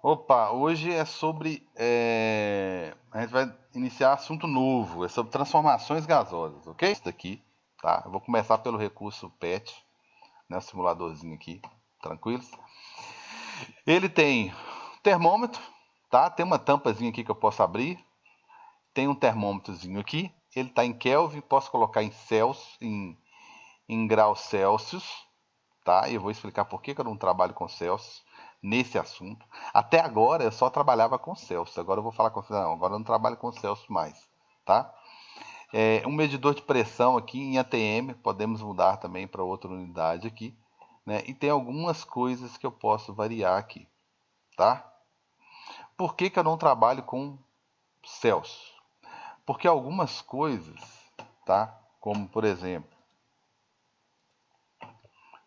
Opa, hoje é sobre. A gente vai iniciar assunto novo, é sobre transformações gasosas, ok? Isso daqui, tá? Eu vou começar pelo recurso PET, né? O simuladorzinho aqui, tranquilos. Ele tem termômetro, tá? Tem uma tampazinha aqui que eu posso abrir. Tem um termômetrozinho aqui. Ele está em Kelvin, posso colocar em Celsius, em graus Celsius, tá? E eu vou explicar por que eu não trabalho com Celsius nesse assunto. Até agora eu só trabalhava com Celsius. Agora eu vou falar com não, agora eu não trabalho com Celsius mais, tá? Um medidor de pressão aqui em ATM, podemos mudar também para outra unidade aqui, né? E tem algumas coisas que eu posso variar aqui, tá? Por que eu não trabalho com Celsius? Porque algumas coisas, tá? Como por exemplo,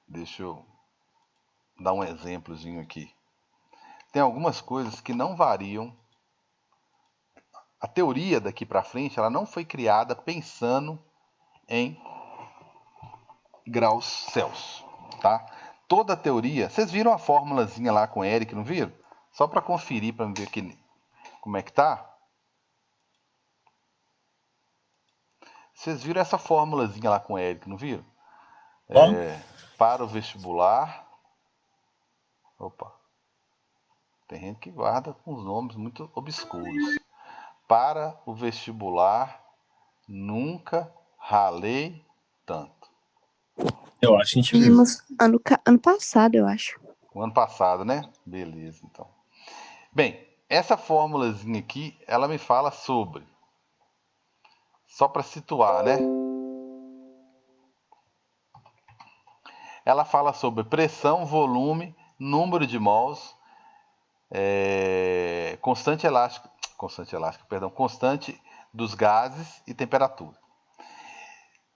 deixa eu dar um exemplozinho aqui. Tem algumas coisas que não variam. A teoria daqui para frente, ela não foi criada pensando em graus Celsius, tá? Toda a teoria, vocês viram a formulazinha lá com o Eric, não viram? Só para conferir, para ver como é que tá. Vocês viram essa formulazinha lá com o Eric, não viram? Bom, Para o vestibular. Opa, tem gente que guarda com os nomes muito obscuros. Para o vestibular, nunca ralei tanto. eu acho que a gente viu. Vimos ano passado, eu acho. O ano passado, né? Beleza, então. Bem, essa formulazinha aqui, ela me fala sobre, só para situar, né? Ela fala sobre pressão, volume, número de mols, constante dos gases e temperatura.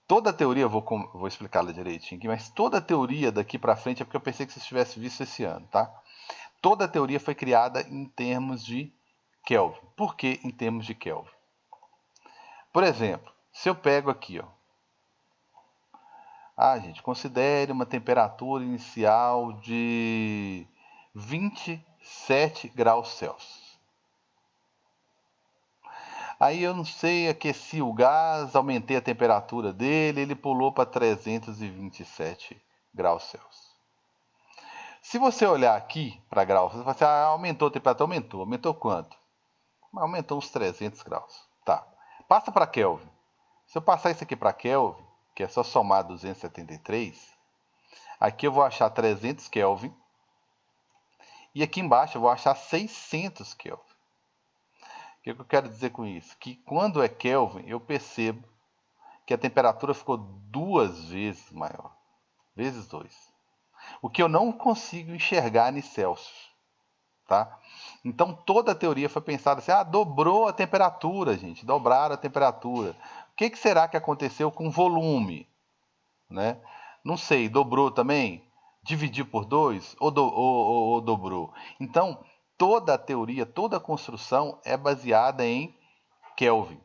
Toda a teoria, vou explicá-la direitinho aqui, mas toda a teoria daqui para frente é porque eu pensei que vocês tivessem visto esse ano, tá? Toda a teoria foi criada em termos de Kelvin. Por que em termos de Kelvin? Por exemplo, se eu pego aqui, ó. Gente, considere uma temperatura inicial de 27 graus Celsius. Aí eu não sei, aqueci o gás, aumentei a temperatura dele, ele pulou para 327 graus Celsius. Se você olhar aqui para graus, você vai falar assim, aumentou a temperatura, aumentou. Aumentou quanto? Aumentou uns 300 graus. Tá. Passa para Kelvin. Se eu passar isso aqui para Kelvin, que é só somar 273, aqui eu vou achar 300 Kelvin. E aqui embaixo eu vou achar 600 Kelvin. O que eu quero dizer com isso? Que quando é Kelvin, eu percebo que a temperatura ficou 2 vezes maior. Vezes 2. O que eu não consigo enxergar em Celsius. Tá? Então toda a teoria foi pensada assim, dobrou a temperatura, gente, dobraram a temperatura. O que será que aconteceu com o volume? Né? Não sei, dobrou também? Dividiu por 2 ou dobrou? Então toda a teoria, toda a construção é baseada em Kelvin.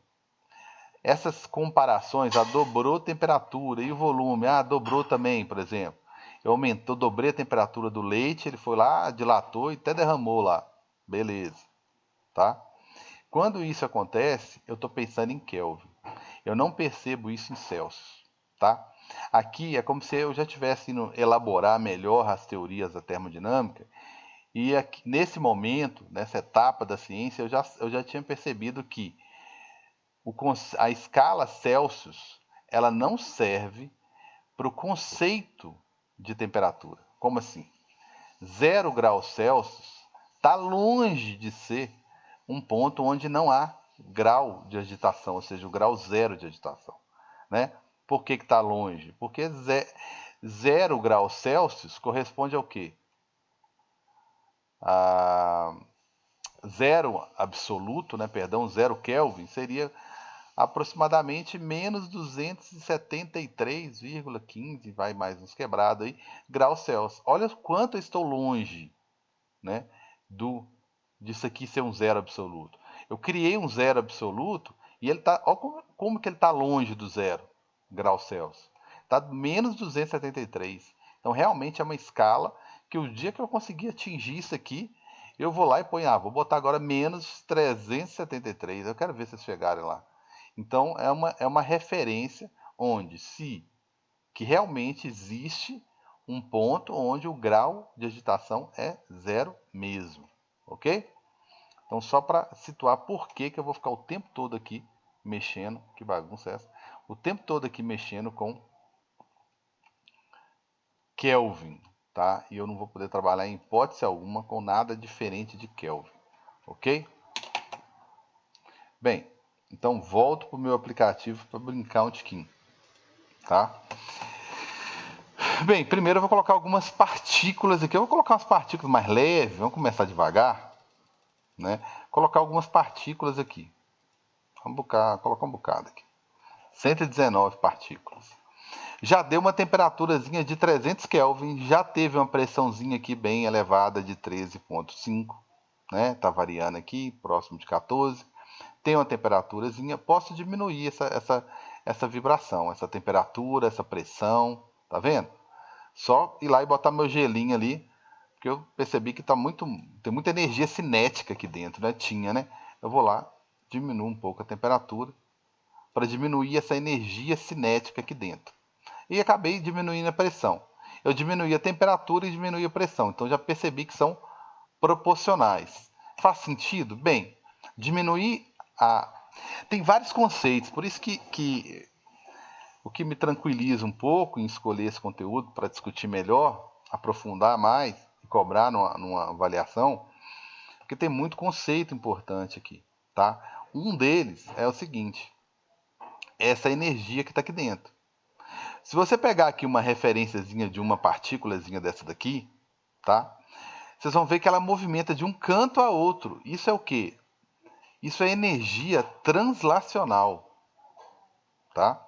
Essas comparações, dobrou a temperatura e o volume, dobrou também, por exemplo. Eu dobrei a temperatura do leite, ele foi lá, dilatou e até derramou lá. Beleza, tá? Quando isso acontece, eu estou pensando em Kelvin. Eu não percebo isso em Celsius, tá? Aqui é como se eu já estivesse indo elaborar melhor as teorias da termodinâmica e aqui, nesse momento, nessa etapa da ciência, eu já tinha percebido que a escala Celsius ela não serve para o conceito de temperatura. Como assim? 0 graus Celsius está longe de ser um ponto onde não há grau de agitação, ou seja, o grau zero de agitação. Né? Por que está longe? Porque 0 graus Celsius corresponde ao quê? A zero absoluto, né? Perdão, 0 Kelvin seria aproximadamente menos 273,15, vai mais uns quebrados aí, graus Celsius. Olha quanto eu estou longe, né, disso aqui ser um zero absoluto. Eu criei um zero absoluto e ele tá, olha como que ele está longe do zero graus Celsius. Está menos 273. Então realmente é uma escala que o dia que eu conseguir atingir isso aqui, Eu vou lá e ponho, vou botar agora menos 373. Eu quero ver se vocês chegarem lá. Então, é uma referência onde que realmente existe um ponto onde o grau de agitação é 0 mesmo. Ok? Então, só para situar por que eu vou ficar o tempo todo aqui mexendo, que bagunça é essa? O tempo todo aqui mexendo com Kelvin, tá? E eu não vou poder trabalhar em hipótese alguma com nada diferente de Kelvin, ok? Bem, então volto para o meu aplicativo para brincar um tiquinho, tá? Bem, primeiro eu vou colocar algumas partículas aqui. Eu vou colocar umas partículas mais leves, vamos começar devagar, né? Colocar algumas partículas aqui. Vamos colocar um bocado aqui. 119 partículas. Já deu uma temperaturazinha de 300 Kelvin, já teve uma pressãozinha aqui bem elevada de 13,5, né? Tá variando aqui, próximo de 14. Tem uma temperaturazinha, posso diminuir essa vibração, essa temperatura, essa pressão, tá vendo? Só ir lá e botar meu gelinho ali, porque eu percebi que tem muita energia cinética aqui dentro, né? Tinha, né? Eu vou lá, diminuo um pouco a temperatura para diminuir essa energia cinética aqui dentro. E acabei diminuindo a pressão. Eu diminuí a temperatura e diminuí a pressão, então já percebi que são proporcionais. Faz sentido? Bem, diminuir a... Tem vários conceitos, por isso que o que me tranquiliza um pouco em escolher esse conteúdo para discutir melhor, aprofundar mais e cobrar numa avaliação, porque tem muito conceito importante aqui, tá? Um deles é o seguinte, essa energia que está aqui dentro. Se você pegar aqui uma referenciazinha de uma partículazinha dessa daqui, tá? Vocês vão ver que ela movimenta de um canto a outro. Isso é o quê? Isso é energia translacional, tá?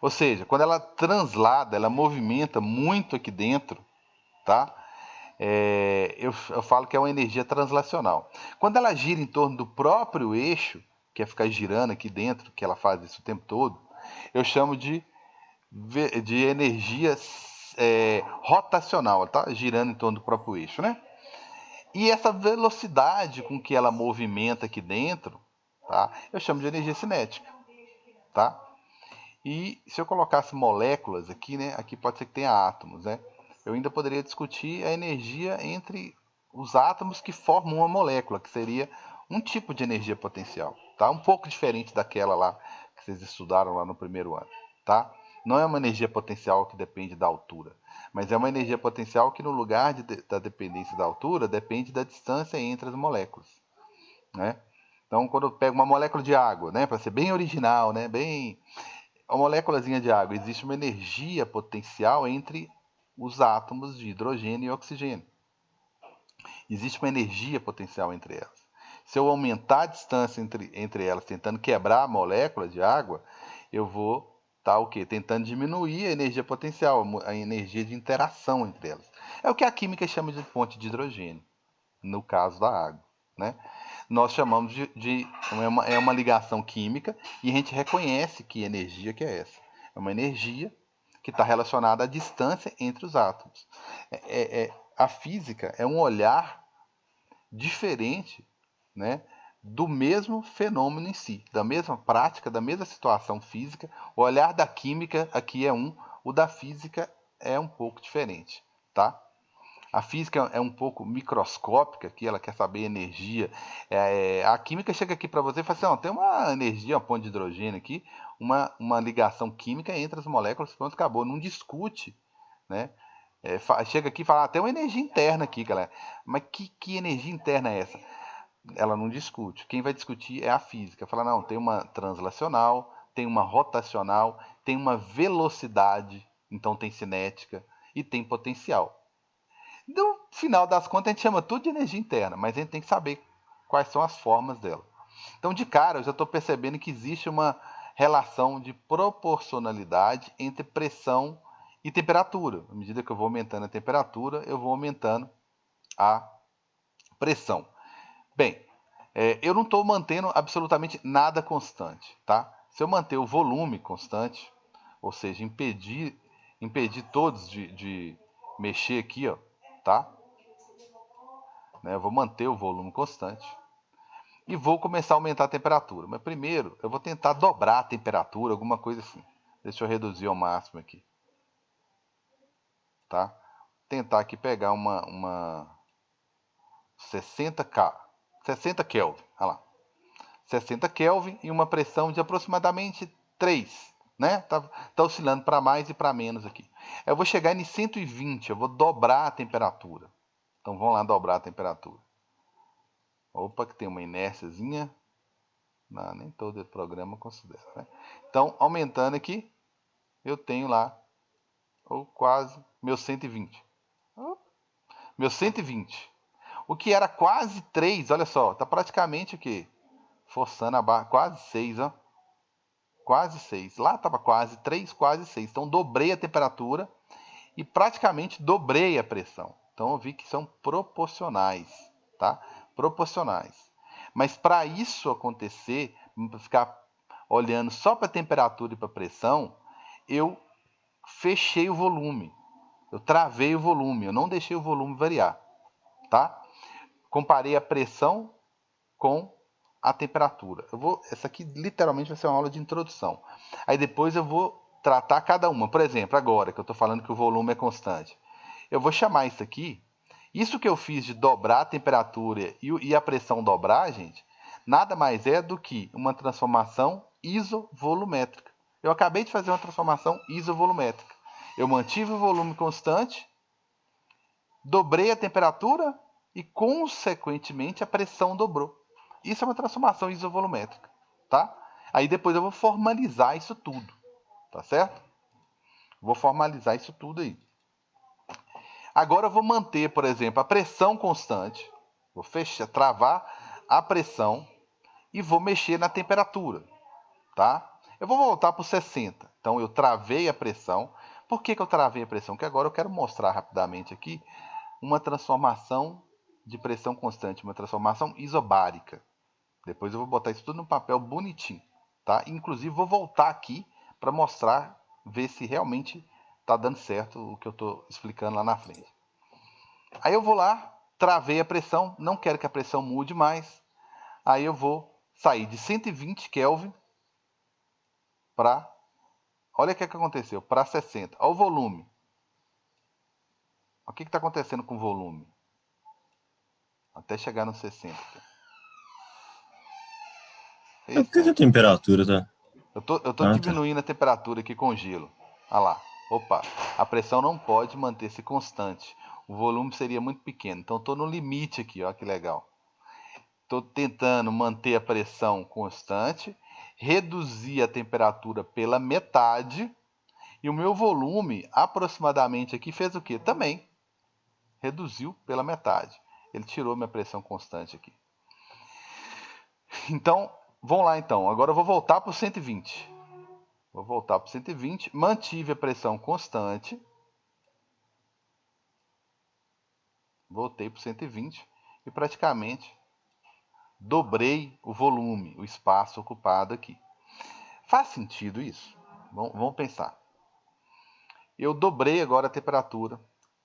Ou seja, quando ela translada, ela movimenta muito aqui dentro, tá? Eu falo que é uma energia translacional. Quando ela gira em torno do próprio eixo, que é ficar girando aqui dentro, que ela faz isso o tempo todo, eu chamo de energia rotacional, tá? Girando em torno do próprio eixo, né? E essa velocidade com que ela movimenta aqui dentro, tá? Eu chamo de energia cinética, tá? E se eu colocasse moléculas aqui, né? Aqui pode ser que tenha átomos, né? Eu ainda poderia discutir a energia entre os átomos que formam uma molécula, que seria um tipo de energia potencial, tá? Um pouco diferente daquela lá que vocês estudaram lá no primeiro ano, tá? Não é uma energia potencial que depende da altura, mas é uma energia potencial que no lugar da dependência da altura depende da distância entre as moléculas, né? Então, quando eu pego uma molécula de água, né, para ser bem original, né, bem a moléculazinha de água, existe uma energia potencial entre os átomos de hidrogênio e oxigênio. Existe uma energia potencial entre elas. Se eu aumentar a distância entre elas, tentando quebrar a molécula de água, eu vou estar o quê? Tentando diminuir a energia potencial, a energia de interação entre elas. É o que a química chama de ponte de hidrogênio, no caso da água, né? Nós chamamos é uma ligação química e a gente reconhece que energia que é essa. É uma energia que está relacionada à distância entre os átomos. A física é um olhar diferente, né, do mesmo fenômeno em si, da mesma prática, da mesma situação física. O olhar da química aqui é o da física é um pouco diferente, tá? A física é um pouco microscópica, que ela quer saber energia. A química chega aqui para você e fala assim, tem uma energia, uma ponte de hidrogênio aqui, uma ligação química entre as moléculas, pronto, acabou. Não discute, né? Chega aqui e fala, tem uma energia interna aqui, galera. Mas que energia interna é essa? Ela não discute. Quem vai discutir é a física. Fala, não, tem uma translacional, tem uma rotacional, tem uma velocidade, então tem cinética e tem potencial. No final das contas, a gente chama tudo de energia interna, mas a gente tem que saber quais são as formas dela. Então, de cara, eu já estou percebendo que existe uma relação de proporcionalidade entre pressão e temperatura. À medida que eu vou aumentando a temperatura, eu vou aumentando a pressão. Bem, eu não estou mantendo absolutamente nada constante, tá? Se eu manter o volume constante, ou seja, impedir todos de mexer aqui, ó, tá? né? Eu vou manter o volume constante e vou começar a aumentar a temperatura. Mas primeiro eu vou tentar dobrar a temperatura, alguma coisa assim. Deixa eu reduzir ao máximo aqui, tá? Tentar aqui pegar uma 60 Kelvin, olha lá. 60 Kelvin e uma pressão de aproximadamente 3, né? Tá oscilando para mais e para menos aqui. Eu vou chegar em 120, eu vou dobrar a temperatura. Então vamos lá dobrar a temperatura. Opa, que tem uma inérciazinha. Não, nem todo programa considera, né? Então, aumentando aqui, eu tenho lá, ou quase, meu 120. Meu 120. O que era quase 3, olha só, tá praticamente o quê? Forçando a barra, quase 6, ó. Quase 6. Lá estava quase 3, quase 6. Então dobrei a temperatura e praticamente dobrei a pressão. Então eu vi que são proporcionais, tá? Proporcionais. Mas para isso acontecer, ficar olhando só para a temperatura e para a pressão, eu fechei o volume. Eu travei o volume, eu não deixei o volume variar, tá? Comparei a pressão com a temperatura. Essa aqui literalmente vai ser uma aula de introdução. Aí depois eu vou tratar cada uma. Por exemplo, agora que eu estou falando que o volume é constante, eu vou chamar isso aqui. Isso que eu fiz de dobrar a temperatura e a pressão dobrar, gente, nada mais é do que uma transformação isovolumétrica. Eu acabei de fazer uma transformação isovolumétrica. Eu mantive o volume constante, dobrei a temperatura e, consequentemente, a pressão dobrou. Isso é uma transformação isovolumétrica, tá? Aí depois eu vou formalizar isso tudo, tá certo? Vou formalizar isso tudo aí. Agora eu vou manter, por exemplo, a pressão constante. Vou fechar, travar a pressão e vou mexer na temperatura, tá? Eu vou voltar para os 60. Então eu travei a pressão. Por que eu travei a pressão? Porque agora eu quero mostrar rapidamente aqui uma transformação de pressão constante, uma transformação isobárica. Depois eu vou botar isso tudo no papel bonitinho, tá? Inclusive vou voltar aqui para mostrar, ver se realmente está dando certo o que eu estou explicando lá na frente. Aí eu vou lá, travei a pressão, não quero que a pressão mude mais. Aí eu vou sair de 120 Kelvin para, olha o que aconteceu, para 60. Olha o volume. O que está acontecendo com o volume? Até chegar no 60. Por que a temperatura tá? Eu tô Ah, tá. diminuindo a temperatura aqui com gelo. Olha lá. Opa, a pressão não pode manter-se constante. O volume seria muito pequeno. Então estou no limite aqui, ó, que legal. Estou tentando manter a pressão constante, reduzir a temperatura pela metade e o meu volume aproximadamente aqui fez o quê? Também reduziu pela metade. Ele tirou minha pressão constante aqui. Então, vamos lá então. Agora eu vou voltar para o 120. Vou voltar para o 120. Mantive a pressão constante. Voltei para o 120 e praticamente dobrei o volume, o espaço ocupado aqui. Faz sentido isso? Vamos pensar. Eu dobrei agora a temperatura.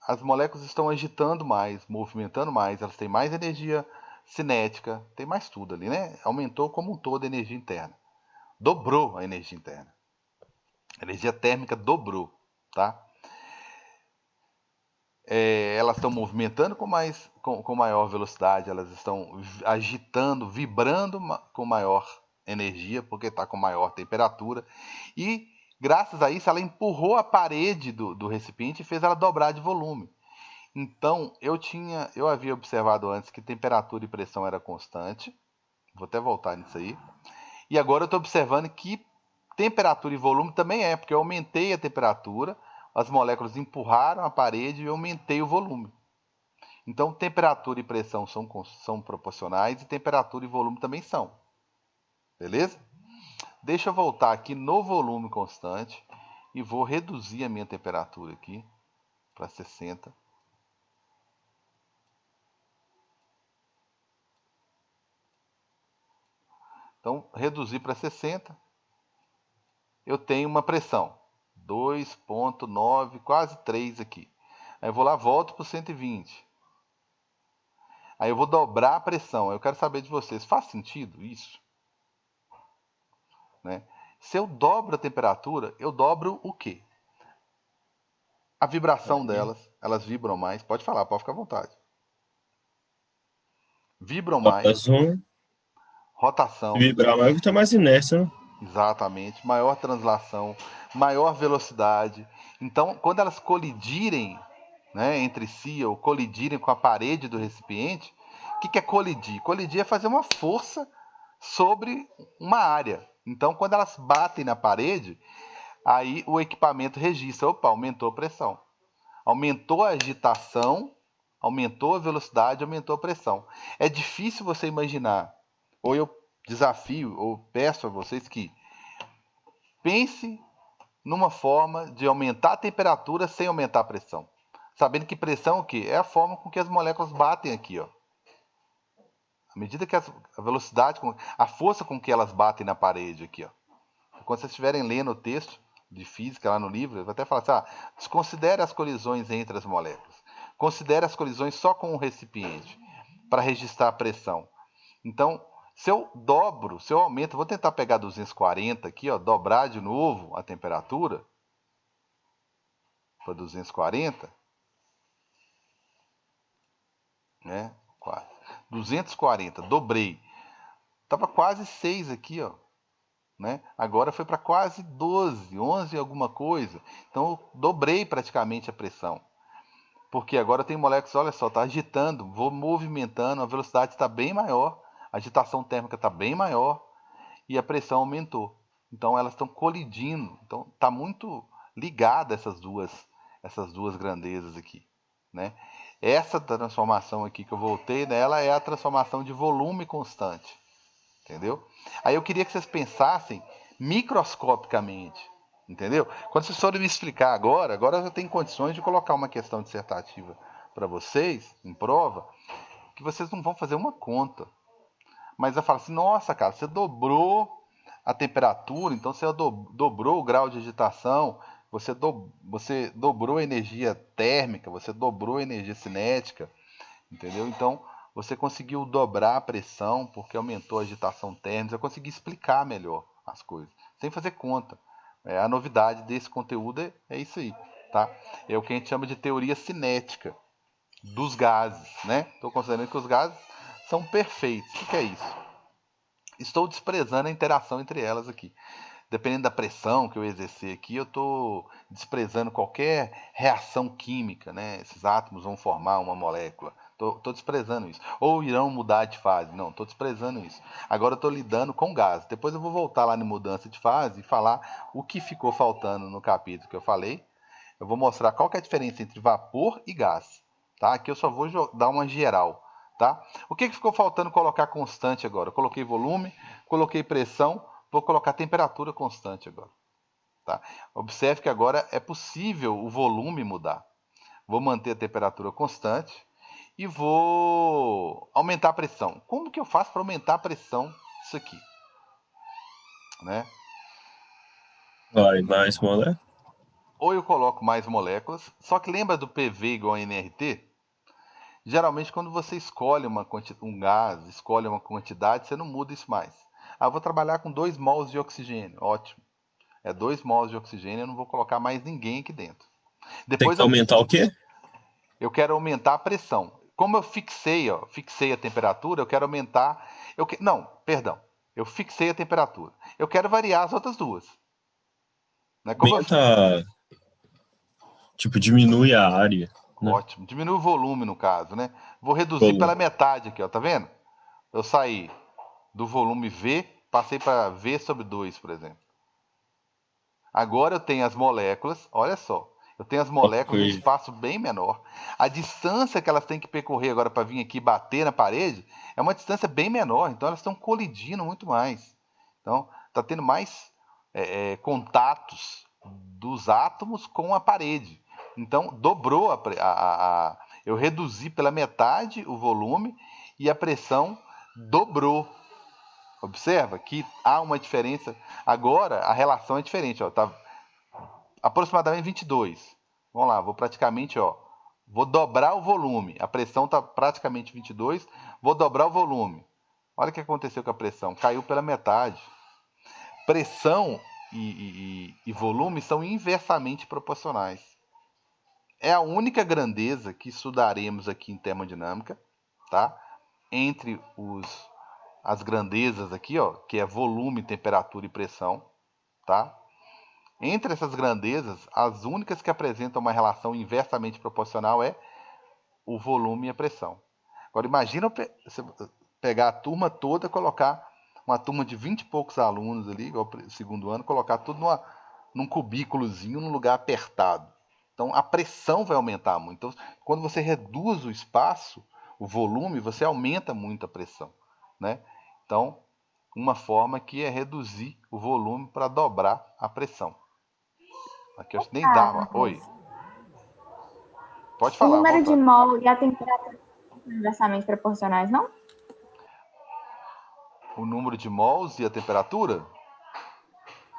As moléculas estão agitando mais, movimentando mais, elas têm mais energia cinética, tem mais tudo ali, né? Aumentou como um todo a energia interna. Dobrou a energia interna. A energia térmica dobrou, tá? Elas estão movimentando com maior velocidade, elas estão agitando, vibrando com maior energia, porque está com maior temperatura. E, graças a isso, ela empurrou a parede do recipiente e fez ela dobrar de volume. Então, eu havia observado antes que temperatura e pressão era constante. Vou até voltar nisso aí. E agora eu estou observando que temperatura e volume também é, porque eu aumentei a temperatura, as moléculas empurraram a parede e eu aumentei o volume. Então, temperatura e pressão são proporcionais e temperatura e volume também são. Beleza? Deixa eu voltar aqui no volume constante e vou reduzir a minha temperatura aqui para 60. Então, reduzir para 60. Eu tenho uma pressão 2,9, quase 3 aqui. Aí eu vou lá, volto para o 120. Aí eu vou dobrar a pressão. Eu quero saber de vocês, faz sentido isso? Né? Se eu dobro a temperatura, eu dobro o quê? A vibração Aí, delas. Elas vibram mais. Pode falar, pode ficar à vontade. Vibram mais. elas vão se Rotação. vibrar mais, vai ter mais inércia, né? Exatamente. Maior translação. Maior velocidade. Então, quando elas colidirem, né, entre si ou colidirem com a parede do recipiente, o que é colidir? Colidir é fazer uma força sobre uma área. Então, quando elas batem na parede, aí o equipamento registra, opa, aumentou a pressão. Aumentou a agitação, aumentou a velocidade, aumentou a pressão. É difícil você imaginar, ou eu desafio, ou peço a vocês que pense numa forma de aumentar a temperatura sem aumentar a pressão. Sabendo que pressão é o quê? É a forma com que as moléculas batem aqui, ó. À medida que a velocidade, a força com que elas batem na parede aqui, ó. Quando vocês estiverem lendo o texto de física lá no livro, vai até falar assim, desconsidere as colisões entre as moléculas. Considere as colisões só com o recipiente, para registrar a pressão. Então, se eu dobro, se eu aumento, vou tentar pegar 240 aqui, ó, dobrar de novo a temperatura para 240, né? 240, dobrei. Tava quase 6 aqui, ó. Né? Agora foi para quase 12, 11 alguma coisa. Então eu dobrei praticamente a pressão. Porque agora tem moléculas, olha só, está agitando, vou movimentando, a velocidade está bem maior, a agitação térmica está bem maior e a pressão aumentou. Então elas estão colidindo. Então está muito ligada essas duas grandezas aqui. Né? Essa transformação aqui que eu voltei nela é a transformação de volume constante. Entendeu? Aí eu queria que vocês pensassem microscopicamente. Entendeu? Quando vocês forem me explicar agora eu já tenho condições de colocar uma questão dissertativa para vocês, em prova, que vocês não vão fazer uma conta. Mas eu falo assim, nossa, cara, você dobrou a temperatura, então você dobrou o grau de agitação, você dobrou a energia térmica, você dobrou a energia cinética, entendeu? Então, você conseguiu dobrar a pressão porque aumentou a agitação térmica, eu consegui explicar melhor as coisas, sem fazer conta. A novidade desse conteúdo é isso aí, tá? É o que a gente chama de teoria cinética dos gases, né? Estou considerando que os gases são perfeitos. O que é isso? Estou desprezando a interação entre elas aqui. Dependendo da pressão que eu exercer aqui, eu estou desprezando qualquer reação química, né? Esses átomos vão formar uma molécula. Estou desprezando isso. Ou irão mudar de fase. Não, estou desprezando isso. Agora eu estou lidando com gás. Depois eu vou voltar lá na mudança de fase e falar o que ficou faltando no capítulo que eu falei. Eu vou mostrar qual que é a diferença entre vapor e gás. Tá? Aqui eu só vou dar uma geral. Tá? O que ficou faltando colocar constante agora? Eu coloquei volume, coloquei pressão, vou colocar temperatura constante agora. Tá? Observe que agora é possível o volume mudar. Vou manter a temperatura constante e vou aumentar a pressão. Como que eu faço para aumentar a pressão disso aqui? Né? Vai, mais moléculas. Ou eu coloco mais moléculas, só que lembra do PV igual a nRT? Geralmente quando você escolhe um gás, escolhe uma quantidade, você não muda isso mais. Eu vou trabalhar com 2 mols de oxigênio, ótimo. É 2 mols de oxigênio, eu não vou colocar mais ninguém aqui dentro. Tem Depois que aumentar o quê? eu quero aumentar a pressão. Como eu fixei a temperatura, eu quero aumentar. Não, perdão. Eu fixei a temperatura. Eu quero variar as outras duas. Né? Aumenta, tipo, diminui a área, né? Ótimo. Diminui o volume, no caso, né? Vou reduzir Volume. pela metade aqui, ó. Tá vendo? Eu saí do volume V, passei para V sobre 2, por exemplo. Agora eu tenho as moléculas, olha só. Eu tenho as moléculas num espaço bem menor. A distância que elas têm que percorrer agora para vir aqui bater na parede é uma distância bem menor. Então elas estão colidindo muito mais. Então está tendo mais contatos dos átomos com a parede. Então dobrou eu reduzi pela metade o volume e a pressão dobrou. Observa que há uma diferença. Agora a relação é diferente. Ó, tá aproximadamente 22. Vamos lá, vou praticamente Vou dobrar o volume. A pressão está praticamente 22. Vou dobrar o volume. Olha o que aconteceu com a pressão. Caiu pela metade. Pressão e volume são inversamente proporcionais. É a única grandeza que estudaremos aqui em termodinâmica, tá? Entre as grandezas aqui, ó, que é volume, temperatura e pressão, tá? Entre essas grandezas, as únicas que apresentam uma relação inversamente proporcional é o volume e a pressão. Agora imagina você pegar a turma toda, colocar uma turma de 20 e poucos alunos ali, igual o segundo ano, colocar tudo num cubículozinho, num lugar apertado. Então a pressão vai aumentar muito. Então, quando você reduz o espaço, o volume, você aumenta muito a pressão, né? Então, uma forma aqui é reduzir o volume para dobrar a pressão. Aqui eu nem dava. Oi. Pode O falar, à número de vontade. mol e a temperatura são inversamente proporcionais, não? O número de mols e a temperatura?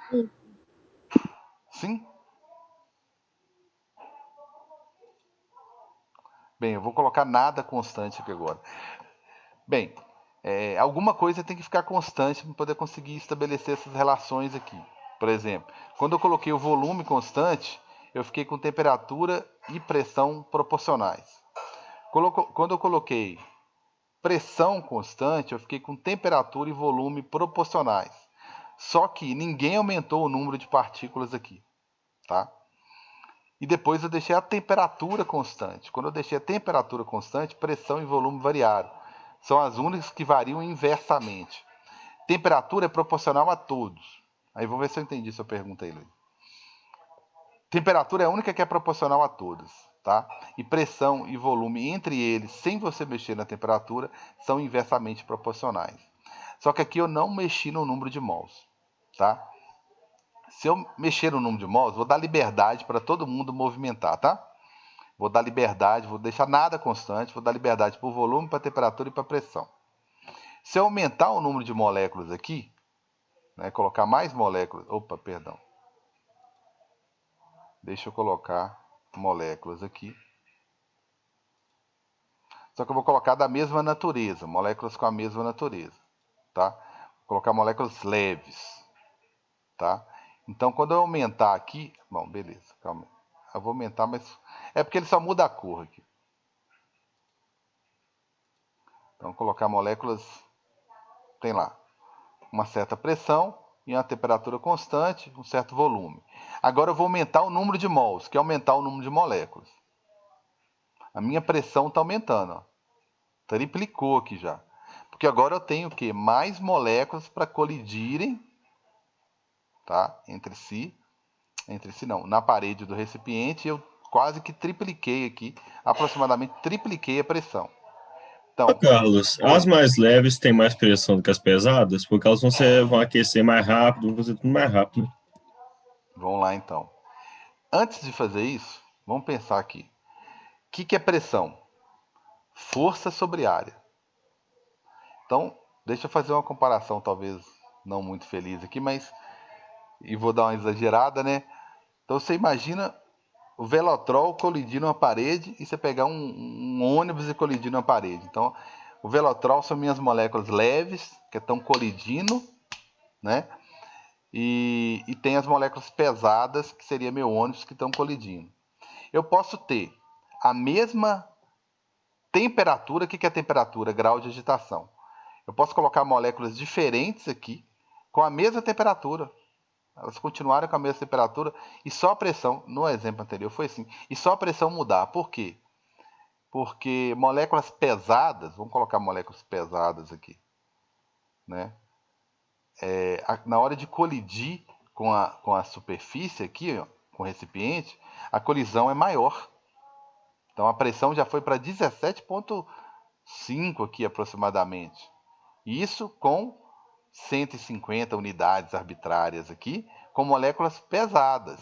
Sim. Sim. Bem, eu vou colocar nada constante aqui agora. Bem, alguma coisa tem que ficar constante para poder conseguir estabelecer essas relações aqui. Por exemplo, quando eu coloquei o volume constante, eu fiquei com temperatura e pressão proporcionais. Quando eu coloquei pressão constante, eu fiquei com temperatura e volume proporcionais. Só que ninguém aumentou o número de partículas aqui, tá? E depois eu deixei a temperatura constante. Quando eu deixei a temperatura constante, pressão e volume variaram. São as únicas que variam inversamente. Temperatura é proporcional a todos. Aí vamos ver se eu entendi sua pergunta aí, Luiz. Temperatura é a única que é proporcional a todas, tá? E pressão e volume entre eles, sem você mexer na temperatura, são inversamente proporcionais. Só que aqui eu não mexi no número de mols, tá? Se eu mexer no número de mols, vou dar liberdade para todo mundo movimentar, tá? Vou dar liberdade, vou deixar nada constante, vou dar liberdade para o volume, para a temperatura e para a pressão. Se eu aumentar o número de moléculas aqui, né, colocar mais moléculas... Opa, perdão. Deixa eu colocar moléculas aqui. Só que eu vou colocar da mesma natureza, moléculas com a mesma natureza, tá? Vou colocar moléculas leves, tá? Então, quando eu aumentar aqui... Bom, beleza, calma. Eu vou aumentar, mas... É porque ele só muda a cor aqui. Então, colocar moléculas... Tem lá uma certa pressão e uma temperatura constante, um certo volume. Agora eu vou aumentar o número de mols, que é aumentar o número de moléculas. A minha pressão está aumentando, ó. Triplicou aqui já. Porque agora eu tenho o quê? Mais moléculas para colidirem, tá? Entre si não, na parede do recipiente, eu quase que tripliquei aqui, aproximadamente tripliquei a pressão. Ô, Então, Carlos, as oi. mais leves têm mais pressão do que as pesadas, porque elas vão aquecer mais rápido, vão fazer tudo mais rápido. Vamos lá então. Antes de fazer isso, vamos pensar aqui. O que é pressão? Força sobre área. Então, deixa eu fazer uma comparação, talvez não muito feliz aqui, mas... E vou dar uma exagerada, né? Então, você imagina o Velotrol colidir numa parede e você pegar um ônibus e colidir numa parede. Então, o Velotrol são minhas moléculas leves, que estão colidindo, né? E tem as moléculas pesadas, que seria meu ônibus, que estão colidindo. Eu posso ter a mesma temperatura. O que é temperatura? Grau de agitação. Eu posso colocar moléculas diferentes aqui com a mesma temperatura. Elas continuaram com a mesma temperatura e só a pressão, no exemplo anterior foi assim, e só a pressão mudar. Por quê? Porque moléculas pesadas, vamos colocar moléculas pesadas aqui, né? Na hora de colidir com a superfície aqui, ó, com o recipiente, a colisão é maior. Então a pressão já foi para 17,5 aqui aproximadamente. Isso com 150 unidades arbitrárias aqui, com moléculas pesadas.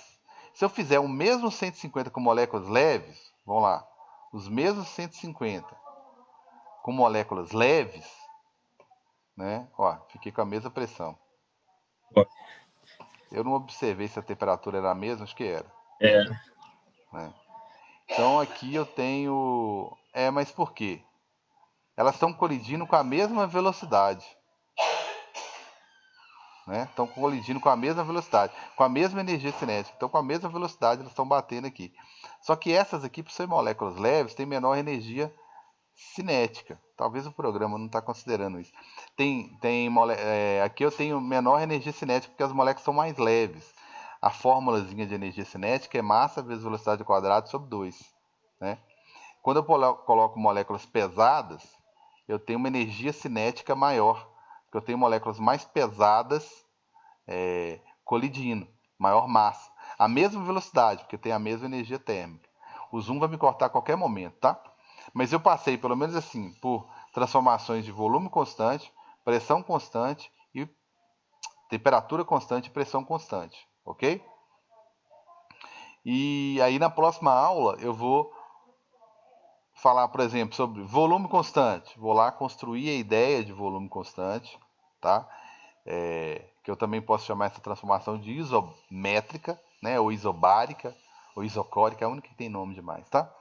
Se eu fizer o mesmo 150 com moléculas leves, vamos lá, os mesmos 150 com moléculas leves, né? Ó, fiquei com a mesma pressão. Ó, Eu não observei se a temperatura era a mesma, acho que era. É, Né? Então aqui eu tenho... mas por quê? Elas estão colidindo com a mesma velocidade. Né? Estão colidindo com a mesma velocidade, com a mesma energia cinética. Então, com a mesma velocidade, elas estão batendo aqui. Só que essas aqui, por serem moléculas leves, têm menor energia cinética. Talvez o programa não está considerando isso. Aqui eu tenho menor energia cinética porque as moléculas são mais leves. A fórmulazinha de energia cinética é massa vezes velocidade ao quadrado sobre 2. Né? Quando eu coloco moléculas pesadas, eu tenho uma energia cinética maior, porque eu tenho moléculas mais pesadas colidindo, maior massa. A mesma velocidade, porque tem a mesma energia térmica. O zoom vai me cortar a qualquer momento, tá? Mas eu passei, pelo menos assim, por transformações de volume constante, pressão constante e temperatura constante e pressão constante, ok? E aí na próxima aula eu vou falar, por exemplo, sobre volume constante. Vou lá construir a ideia de volume constante, tá? Que eu também posso chamar essa transformação de isométrica, né? Ou isobárica, ou isocórica, é a única que tem nome demais, tá?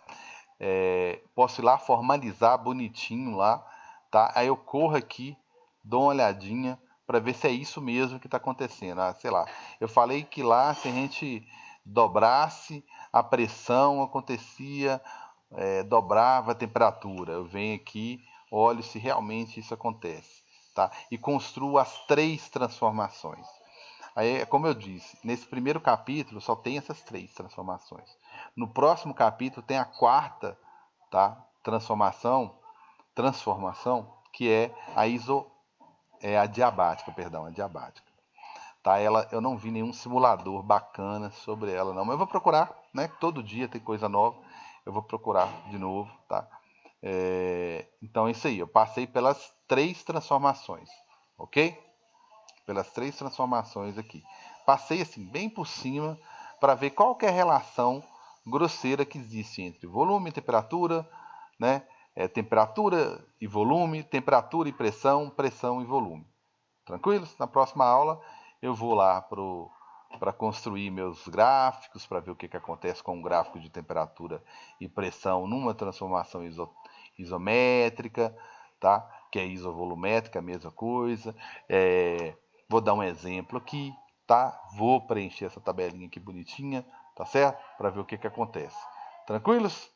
Posso ir lá formalizar bonitinho lá, tá? Aí eu corro aqui, dou uma olhadinha para ver se é isso mesmo que está acontecendo. Sei lá, eu falei que lá se a gente dobrasse a pressão acontecia, dobrava a temperatura. Eu venho aqui, olho se realmente isso acontece, tá? E construo as 3 transformações. Aí, como eu disse, nesse primeiro capítulo só tem essas 3 transformações. No próximo capítulo tem a 4ª, tá? Transformação, que é a diabática, a diabática. Tá? Eu não vi nenhum simulador bacana sobre ela, não. Mas eu vou procurar, né? Todo dia tem coisa nova. Eu vou procurar de novo, tá? Então é isso aí. Eu passei pelas 3 transformações, ok? Pelas 3 transformações aqui. Passei assim bem por cima para ver qual que é a relação grosseira que existe entre volume e temperatura, né? Temperatura e volume, temperatura e pressão, pressão e volume. Tranquilos? Na próxima aula eu vou lá para construir meus gráficos, para ver o que acontece com o gráfico de temperatura e pressão numa transformação isométrica, tá? Que é isovolumétrica, a mesma coisa. Vou dar um exemplo aqui, tá? Vou preencher essa tabelinha aqui bonitinha, tá certo? Para ver o que acontece. Tranquilos?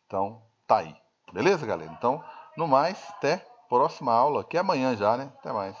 Então, tá aí. Beleza, galera? Então, no mais, até próxima aula, que é amanhã já, né? Até mais.